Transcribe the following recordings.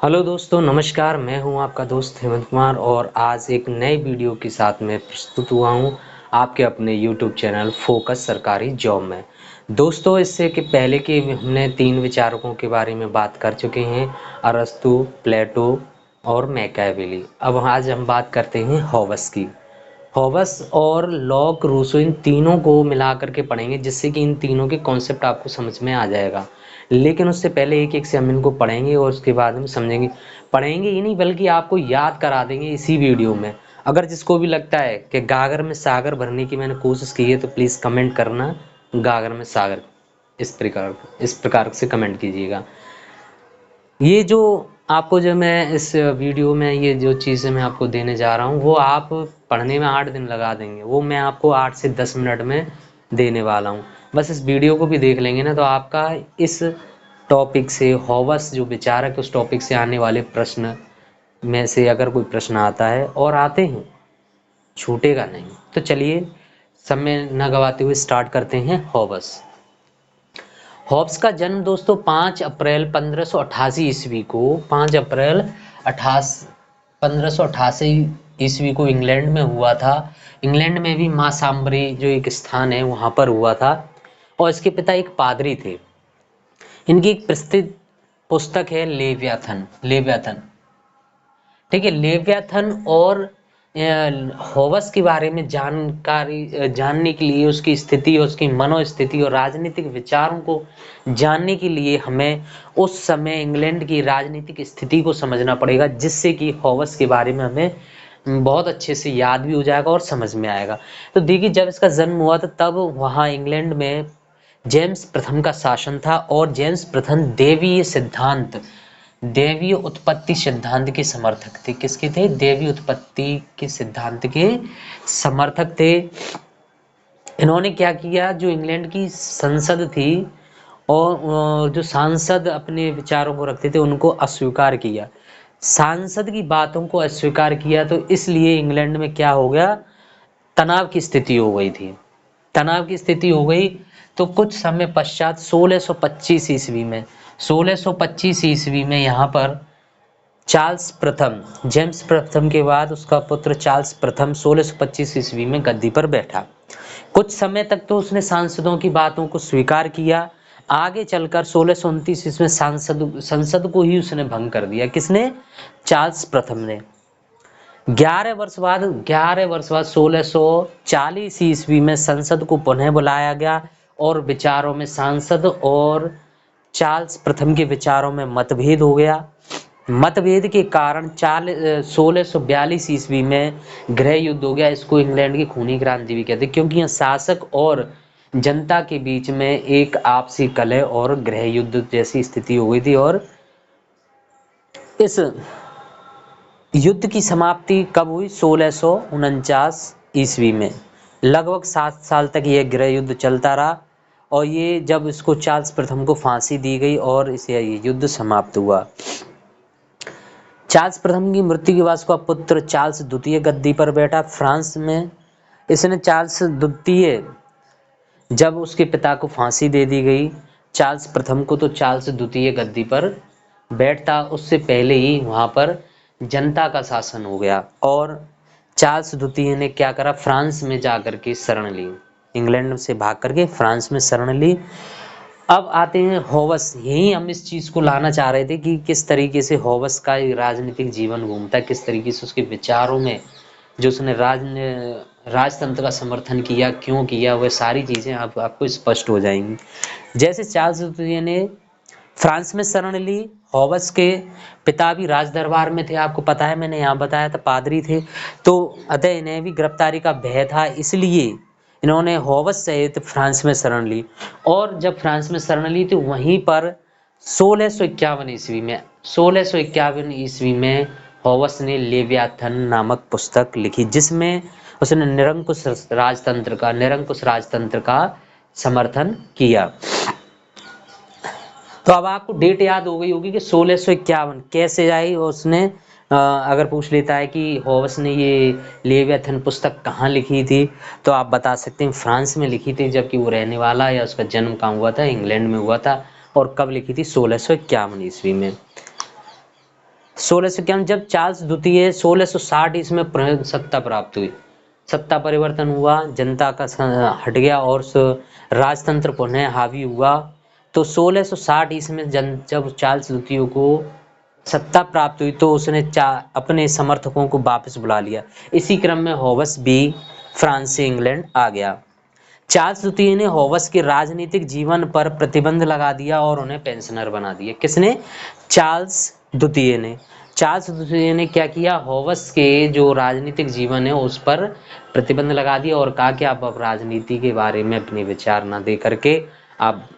Hello दोस्तों, नमस्कार। मैं हूं आपका दोस्त हेमंत कुमार और आज एक नए वीडियो के साथ मैं प्रस्तुत हुआ हूं आपके अपने यूट्यूब चैनल फोकस सरकारी जॉब में। दोस्तों, इससे कि पहले के हमने तीन विचारकों के बारे में बात कर चुके हैं, अरस्तु, प्लेटो और मैकियावेली। अब आज हम बात करते हैं हॉबस की। हॉबस और लॉक, रूसो, इन तीनों को मिला करके पढ़ेंगे, जिससे कि इन तीनों के कॉन्सेप्ट आपको समझ में आ जाएगा। लेकिन उससे पहले एक एक से हम इनको पढ़ेंगे और उसके बाद हम समझेंगे। पढ़ेंगे ही नहीं बल्कि आपको याद करा देंगे इसी वीडियो में। अगर जिसको भी लगता है कि गागर में सागर भरने की मैंने कोशिश की है तो प्लीज़ कमेंट करना, गागर में सागर, इस प्रकार से कमेंट कीजिएगा। ये जो आपको जो मैं इस वीडियो में ये जो चीज़ें मैं आपको देने जा रहा हूँ वो आप पढ़ने में 8 दिन लगा देंगे, वो मैं आपको 8 से 10 मिनट में देने वाला हूँ। बस इस वीडियो को भी देख लेंगे ना तो आपका इस टॉपिक से, हॉबस जो विचारक उस टॉपिक से आने वाले प्रश्न में से अगर कोई प्रश्न आता है, और आते हैं, छूटेगा नहीं। तो चलिए समय न गवाते हुए स्टार्ट करते हैं हॉबस। हॉब्स का जन्म दोस्तों 5 अप्रैल 1588 ईस्वी को, 5 अप्रैल 1588 ईस्वी को इंग्लैंड में हुआ था। इंग्लैंड में भी मासाम्बरी जो एक स्थान है वहाँ पर हुआ था, और इसके पिता एक पादरी थे। इनकी एक प्रसिद्ध पुस्तक है लेवियाथन। लेवियाथन, ठीक है। लेवियाथन और होवस के बारे में जानकारी जानने के लिए, उसकी स्थिति, उसकी मनोस्थिति और राजनीतिक विचारों को जानने के लिए हमें उस समय इंग्लैंड की राजनीतिक स्थिति को समझना पड़ेगा, जिससे कि होवस के बारे में हमें बहुत अच्छे से याद भी हो जाएगा और समझ में आएगा। तो देखिए, जब इसका जन्म हुआ था तब वहाँ इंग्लैंड में जेम्स प्रथम का शासन था, और जेम्स प्रथम दैवीय उत्पत्ति सिद्धांत के समर्थक थे। किसके थे? दैवीय उत्पत्ति के सिद्धांत के समर्थक थे। इन्होंने क्या किया, जो इंग्लैंड की संसद थी और जो सांसद अपने विचारों को रखते थे उनको अस्वीकार किया। सांसद की बातों को अस्वीकार किया, तो इसलिए इंग्लैंड में क्या हो गया, तनाव की स्थिति हो गई थी। तनाव की स्थिति हो गई तो कुछ समय पश्चात 1625 ईस्वी में, 1625 ईस्वी में यहाँ पर चार्ल्स प्रथम, जेम्स प्रथम के बाद उसका पुत्र चार्ल्स प्रथम 1625 ईस्वी में गद्दी पर बैठा। कुछ समय तक तो उसने सांसदों की बातों को स्वीकार किया। आगे चलकर 1629 ईस्वी में संसद को ही उसने भंग कर दिया। किसने? चार्ल्स प्रथम ने। 11 वर्ष बाद 1640 ईस्वी में संसद को पुनः बुलाया गया, और विचारों में सांसद और चार्ल्स प्रथम के विचारों में मतभेद हो गया। मतभेद के कारण 1642 ईस्वी में गृह युद्ध हो गया। इसको इंग्लैंड की खूनी क्रांति भी कहते हैं, क्योंकि यहाँ शासक और जनता के बीच में एक आपसी कलह और गृह युद्ध जैसी स्थिति हो गई थी। और इस युद्ध की समाप्ति कब हुई? 1649 ईस्वी में। लगभग 7 साल तक यह गृह युद्ध चलता रहा, और ये जब इसको चार्ल्स प्रथम को फांसी दी गई और इसे युद्ध समाप्त हुआ। चार्ल्स प्रथम की मृत्यु के बाद उसका पुत्र चार्ल्स द्वितीय गद्दी पर बैठा फ्रांस में। इसने चार्ल्स द्वितीय, जब उसके पिता को फांसी दे दी गई चार्ल्स प्रथम को, तो चार्ल्स द्वितीय गद्दी पर बैठता। उससे पहले ही वहां पर जनता का शासन हो गया, और चार्ल्स द्वितीय ने क्या करा, फ्रांस में जाकर के शरण ली। इंग्लैंड से भाग करके फ्रांस में शरण ली। अब आते हैं होवस। यही हम इस चीज को लाना चाह रहे थे कि किस तरीके से होवस का राजनीतिक जीवन घूमता है, किस तरीके से उसके विचारों में जो उसने राजतंत्र का समर्थन किया, क्यों किया, वह सारी चीजें आपको स्पष्ट हो जाएंगी। जैसे चार्ल्स द्वितीय ने फ्रांस में शरण ली, होवस के पिता भी राज दरबार में थे, आपको पता है, मैंने यहाँ बताया था, पादरी थे। तो अतः इन्हें भी गिरफ्तारी का भय था, इसलिए इन्होंने होवस सहित फ्रांस में शरण ली। और जब फ्रांस में शरण ली तो वहीं पर 1651 ईस्वी में, 1651 ईस्वी में होवस ने लेवियाथन नामक पुस्तक लिखी, जिसमें उसने निरंकुश राजतंत्र का समर्थन किया। तो अब आपको डेट याद हो गई होगी कि 1651 कैसे आई। उसने अगर पूछ लेता है कि होवस ने ये लेवियाथन पुस्तक कहाँ लिखी थी, तो आप बता सकते हैं फ्रांस में लिखी थी, जबकि वो रहने वाला या उसका जन्म कहाँ हुआ था, इंग्लैंड में हुआ था। और कब लिखी थी? 1651 ईस्वी में। 1651 जब चार्ल्स द्वितीय 1660 इसमें सत्ता प्राप्त हुई, सत्ता परिवर्तन हुआ, जनता का हट गया और राजतंत्र पुनः हावी हुआ। तो 1660 ईस्वी में जब चार्ल्स द्वितीय को सत्ता प्राप्त हुई तो उसने अपने समर्थकों को वापस बुला लिया। इसी क्रम में होवस भी फ्रांस से इंग्लैंड आ गया। चार्ल्स द्वितीय ने होवस के राजनीतिक जीवन पर प्रतिबंध लगा दिया और उन्हें पेंशनर बना दिया। किसने? चार्ल्स द्वितीय ने। चार्ल्स द्वितीय ने क्या किया? होवस के जो राजनीतिक जीवन है उस पर प्रतिबंध लगा दिया और कहा कि आप अब राजनीति के बारे में अपने विचार न दे करके आप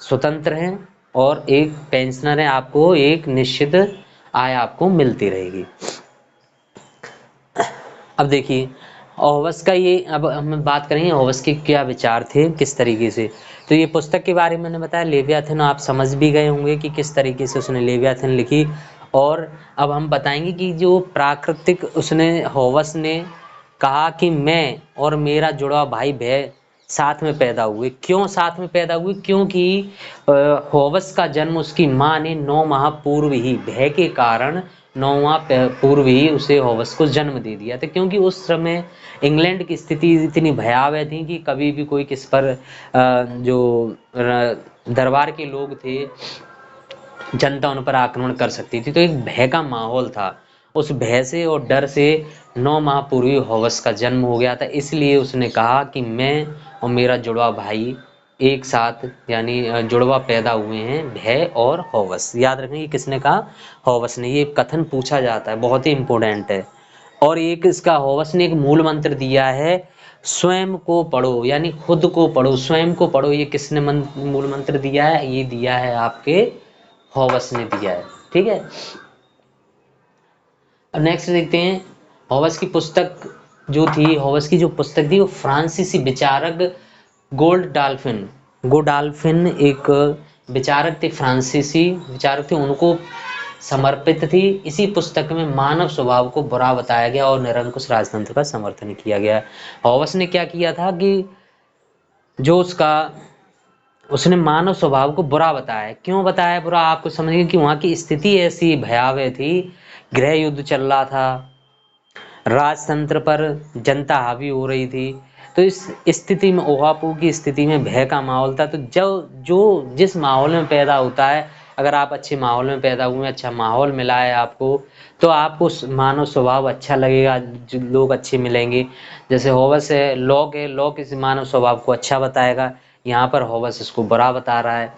स्वतंत्र हैं और एक पेंशनर है, आपको एक निश्चित आय आपको मिलती रहेगी। अब देखिए होवस का ये, अब हम बात करेंगे होवस के क्या विचार थे, किस तरीके से। तो ये पुस्तक के बारे में मैंने बताया लेवियाथन, आप समझ भी गए होंगे कि किस तरीके से उसने लेवियाथन लिखी। और अब हम बताएंगे कि जो प्राकृतिक उसने होवस ने कहा कि मैं और मेरा जुड़ा भाई भय साथ में पैदा हुए। क्यों साथ में पैदा हुए? क्योंकि होवस का जन्म उसकी माँ ने 9 माह पूर्व ही भय के कारण 9 माह पूर्व ही उसे होवस को जन्म दे दिया था। क्योंकि उस समय इंग्लैंड की स्थिति इतनी भयावह थी कि कभी भी कोई किस पर जो दरबार के लोग थे, जनता उन पर आक्रमण कर सकती थी। तो एक भय का माहौल था। उस भय से और डर से 9 माह पूर्व होवस का जन्म हो गया था। इसलिए उसने कहा कि मैं और मेरा जुड़वा भाई एक साथ, यानी जुड़वा पैदा हुए हैं, भय और होवस। याद रखना, ये किसने कहा? होवस ने। ये कथन पूछा जाता है, बहुत ही इंपॉर्टेंट है। और एक इसका होवस ने एक मूल मंत्र दिया है, स्वयं को पढ़ो, यानी खुद को पढ़ो, स्वयं को पढ़ो। ये किसने मूल मंत्र दिया है? ये दिया है आपके होवस ने दिया है। ठीक है। अब नेक्स्ट देखते हैं होवस की पुस्तक जो थी, होवस की जो पुस्तक थी वो फ्रांसीसी विचारक गोडाल्फिन एक विचारक थे, फ्रांसीसी विचारक थे, उनको समर्पित थी। इसी पुस्तक में मानव स्वभाव को बुरा बताया गया और निरंकुश राजतंत्र का समर्थन किया गया। होवस ने क्या किया था कि जो उसने मानव स्वभाव को बुरा बताया। क्यों बताया बुरा? आपको समझिए कि वहां की स्थिति ऐसी भयावह थी, गृह युद्ध चल रहा था, राजतंत्र पर जनता हावी हो रही थी। तो इस स्थिति में, ओहापू की स्थिति में भय का माहौल था। तो जो जिस माहौल में पैदा होता है, अगर आप अच्छे माहौल में पैदा हुए, अच्छा माहौल मिला है आपको, तो आपको मानव स्वभाव अच्छा लगेगा, जो लोग अच्छे मिलेंगे। जैसे होवस है, लॉक है, लॉक इस मानव स्वभाव को अच्छा बताएगा, यहाँ पर होवस इसको बुरा बता रहा है।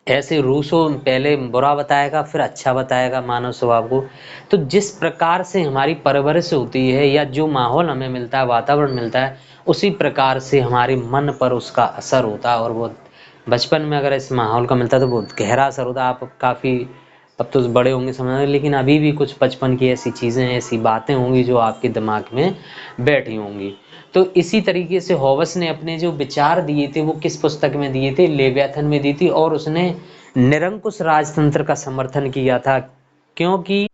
ऐसे रूसो पहले बुरा बताएगा फिर अच्छा बताएगा मानव स्वभाव को। तो जिस प्रकार से हमारी परवरिश होती है या जो माहौल हमें मिलता है, वातावरण मिलता है, उसी प्रकार से हमारे मन पर उसका असर होता है। और वो बचपन में अगर इस माहौल का मिलता है तो बहुत गहरा असर होता है। आप काफ़ी, अब तो बड़े होंगे समझ, लेकिन अभी भी कुछ बचपन की ऐसी चीज़ें, ऐसी बातें होंगी जो आपके दिमाग में बैठी होंगी। तो इसी तरीके से होवस ने अपने जो विचार दिए थे वो किस पुस्तक में दिए थे? लेवियाथन में दी थी। और उसने निरंकुश राजतंत्र का समर्थन किया था, क्योंकि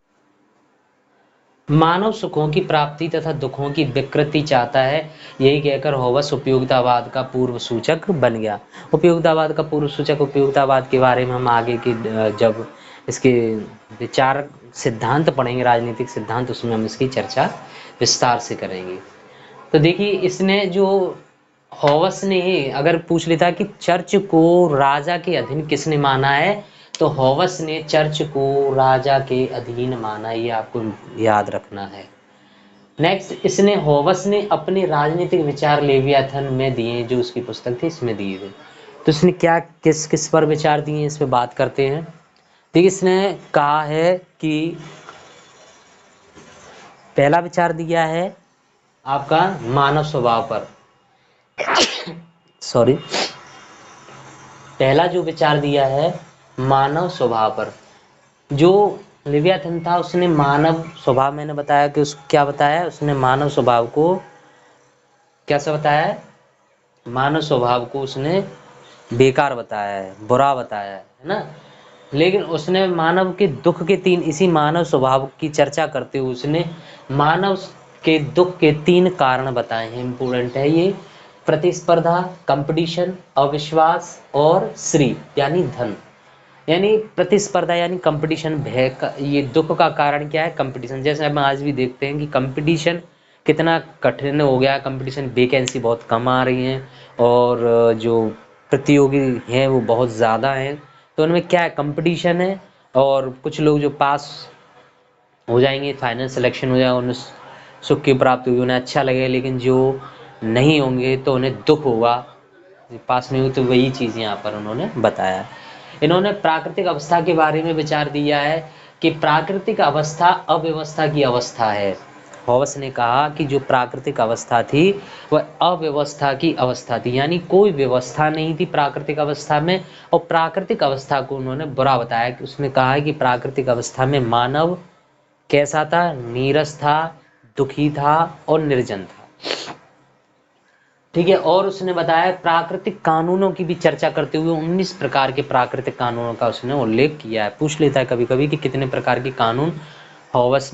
मानव सुखों की प्राप्ति तथा दुखों की विकृति चाहता है। यही कहकर होवस उपयोगितावाद का पूर्व सूचक बन गया। उपयोगितावाद का पूर्व सूचक, उपयोगितावाद के बारे में हम आगे की जब इसके विचार सिद्धांत पढ़ेंगे, राजनीतिक सिद्धांत, उसमें हम इसकी चर्चा विस्तार से करेंगे। तो देखिए इसने जो होवस ने, अगर पूछ लेता कि चर्च को राजा के अधीन किसने माना है, तो होवस ने चर्च को राजा के अधीन माना। ये आपको याद रखना है। नेक्स्ट, इसने होवस ने अपने राजनीतिक विचार लेवियाथन में दिए, जो उसकी पुस्तक थी इसमें दिए थे। तो इसने क्या किस किस पर विचार दिए, इस पर बात करते हैं। देखिए इसने कहा है कि पहला विचार दिया है आपका मानव स्वभाव पर, सॉरी, पहला जो विचार दिया है मानव स्वभाव पर। जो लेवियाथन था उसने मानव स्वभाव, मैंने बताया कि उसको क्या बताया, उसने मानव स्वभाव को कैसा बताया है? मानव स्वभाव को उसने बेकार बताया है, बुरा बताया है ना। लेकिन उसने मानव के दुख के तीन, इसी मानव स्वभाव की चर्चा करते हुए उसने मानव के दुख के 3 कारण बताए हैं। इंपॉर्टेंट है ये। प्रतिस्पर्धा, कंपटीशन, अविश्वास और श्री यानी धन। यानी प्रतिस्पर्धा यानी कंपटीशन, भय का ये दुख का कारण क्या है? कंपटीशन। जैसे हम आज भी देखते हैं कि कंपटीशन कितना कठिन हो गया है, कंपटीशन, वैकेंसी बहुत कम आ रही हैं और जो प्रतियोगी हैं वो बहुत ज़्यादा हैं। तो उनमें क्या है? कंपटीशन है और कुछ लोग जो पास हो जाएंगे, फाइनल सिलेक्शन हो जाएगा, उन्हें सुख की प्राप्ति होगी, उन्हें अच्छा लगेगा, लेकिन जो नहीं होंगे तो उन्हें दुख होगा, पास नहीं हुई। तो वही चीज़ यहाँ पर उन्होंने बताया। इन्होंने प्राकृतिक अवस्था के बारे में विचार दिया है कि प्राकृतिक अवस्था अव्यवस्था की अवस्था है। हॉबस ने कहा कि जो प्राकृतिक अवस्था थी वह अव्यवस्था की अवस्था थी, यानी कोई व्यवस्था नहीं थी प्राकृतिक अवस्था में। और प्राकृतिक अवस्था को उन्होंने बुरा बताया कि उसने कहा है कि प्राकृतिक अवस्था में मानव कैसा था? नीरस था, दुखी था और निर्जन था। ठीक है। और उसने बताया प्राकृतिक कानूनों की भी चर्चा करते हुए 19 प्रकार के प्राकृतिक कानूनों का उसने उल्लेख किया है। पूछ लेता है कभी कभी कि कितने प्रकार के कानून हॉबस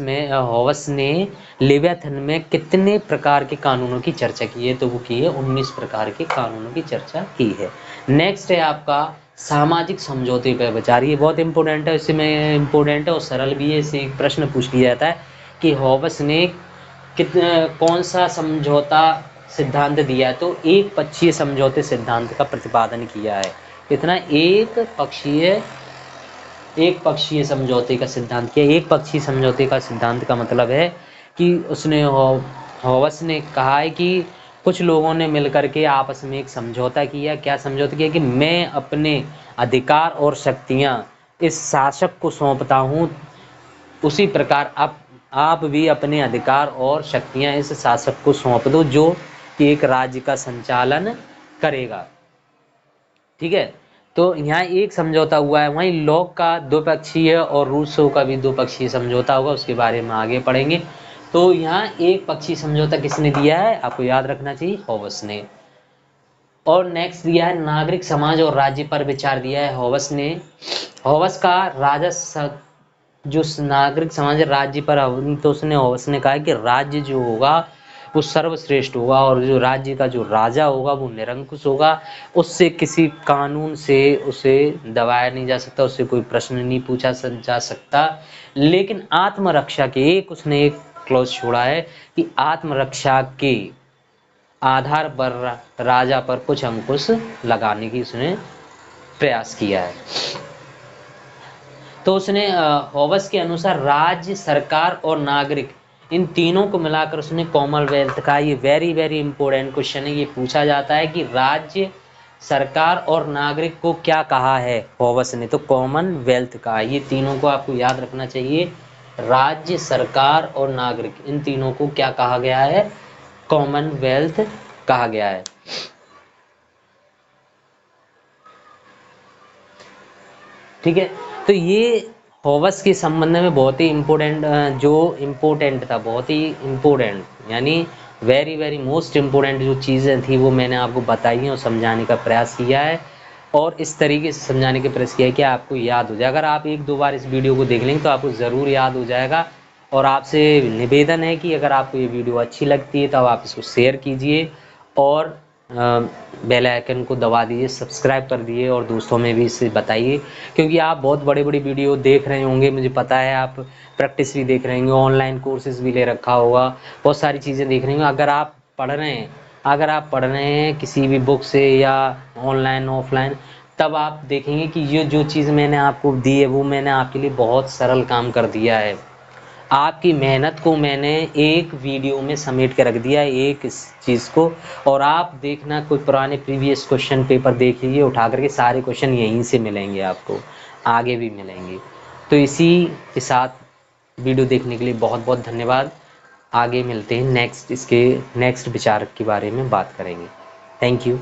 ने लेवियाथन में कितने प्रकार के कानूनों की चर्चा की है? तो वो की है 19 प्रकार के कानूनों की चर्चा की है। नेक्स्ट है आपका सामाजिक समझौते पर विचार। ये बहुत इंपॉर्टेंट है, इसमें इंपॉर्टेंट है और सरल भी है। इससे एक प्रश्न पूछ लिया जाता है कि हॉबस ने कौन सा समझौता सिद्धांत दिया है? तो एक पक्षीय समझौते सिद्धांत का प्रतिपादन किया है। कितना? एक पक्षीय समझौते का सिद्धांत किया। एक पक्षीय समझौते का सिद्धांत का मतलब है कि उसने हॉबस ने कहा है कि कुछ लोगों ने मिलकर के आपस में एक समझौता किया। क्या समझौता किया? कि मैं अपने अधिकार और शक्तियां इस शासक को सौंपता हूँ, उसी प्रकार आप भी अपने अधिकार और शक्तियां इस शासक को सौंप दो जो कि एक राज्य का संचालन करेगा। ठीक है। तो यहाँ एक समझौता हुआ है। वहीं लॉक का द्विपक्षीय और रूसो का भी द्विपक्षीय समझौता होगा, उसके बारे में आगे पढ़ेंगे। तो यहाँ एक पक्षीय समझौता किसने दिया है? आपको याद रखना चाहिए, हॉबस ने। और नेक्स्ट दिया है नागरिक समाज और राज्य पर विचार दिया है हॉबस ने। हॉबस का जो नागरिक समाज राज्य पर, तो उसने कहा है कि राज्य जो होगा वो सर्वश्रेष्ठ होगा और जो राज्य का जो राजा होगा वो निरंकुश होगा। उससे किसी कानून से उसे दबाया नहीं जा सकता, उससे कोई प्रश्न नहीं पूछा जा सकता। लेकिन आत्मरक्षा के उसने एक क्लॉज छोड़ा है कि आत्मरक्षा के आधार पर राजा पर कुछ अंकुश लगाने की उसने प्रयास किया है। तो उसने हॉबस के अनुसार राज्य, सरकार और नागरिक, इन तीनों को मिलाकर उसने कॉमनवेल्थ का, ये वेरी वेरी इंपॉर्टेंट क्वेश्चन है, ये पूछा जाता है कि राज्य, सरकार और नागरिक को क्या कहा है हॉबस ने? तो कॉमनवेल्थ का। ये तीनों को आपको याद रखना चाहिए। राज्य, सरकार और नागरिक, इन तीनों को क्या कहा गया है? कॉमनवेल्थ कहा गया है। ठीक है। तो ये हॉबस के संबंध में बहुत ही इम्पोर्टेंट, जो इम्पोर्टेंट था, बहुत ही इम्पोर्टेंट, यानी वेरी वेरी मोस्ट इम्पोर्टेंट जो चीज़ें थी वो मैंने आपको बताई हैं और समझाने का प्रयास किया है। और इस तरीके से समझाने का प्रयास किया है कि आपको याद हो जाए। अगर आप एक दो बार इस वीडियो को देख लेंगे तो आपको ज़रूर याद हो जाएगा। और आपसे निवेदन है कि अगर आपको ये वीडियो अच्छी लगती है तो आप इसको शेयर कीजिए और बेल आइकन को दबा दीजिए, सब्सक्राइब कर दिए और दोस्तों में भी इसे बताइए। क्योंकि आप बहुत बड़ी बड़ी वीडियो देख रहे होंगे, मुझे पता है, आप प्रैक्टिस भी देख रहे होंगे, ऑनलाइन कोर्सेज भी ले रखा होगा, बहुत सारी चीज़ें देख रहे होंगे। अगर आप पढ़ रहे हैं किसी भी बुक से या ऑनलाइन ऑफलाइन, तब आप देखेंगे कि ये जो चीज़ मैंने आपको दी है वो मैंने आपके लिए बहुत सरल काम कर दिया है। आपकी मेहनत को मैंने एक वीडियो में समेट के रख दिया है, एक इस चीज़ को। और आप देखना, कोई पुराने प्रीवियस क्वेश्चन पेपर देख लीजिए उठा करके, सारे क्वेश्चन यहीं से मिलेंगे आपको, आगे भी मिलेंगे। तो इसी के साथ वीडियो देखने के लिए बहुत बहुत धन्यवाद। आगे मिलते हैं, इसके नेक्स्ट विचार के बारे में बात करेंगे। Thank you.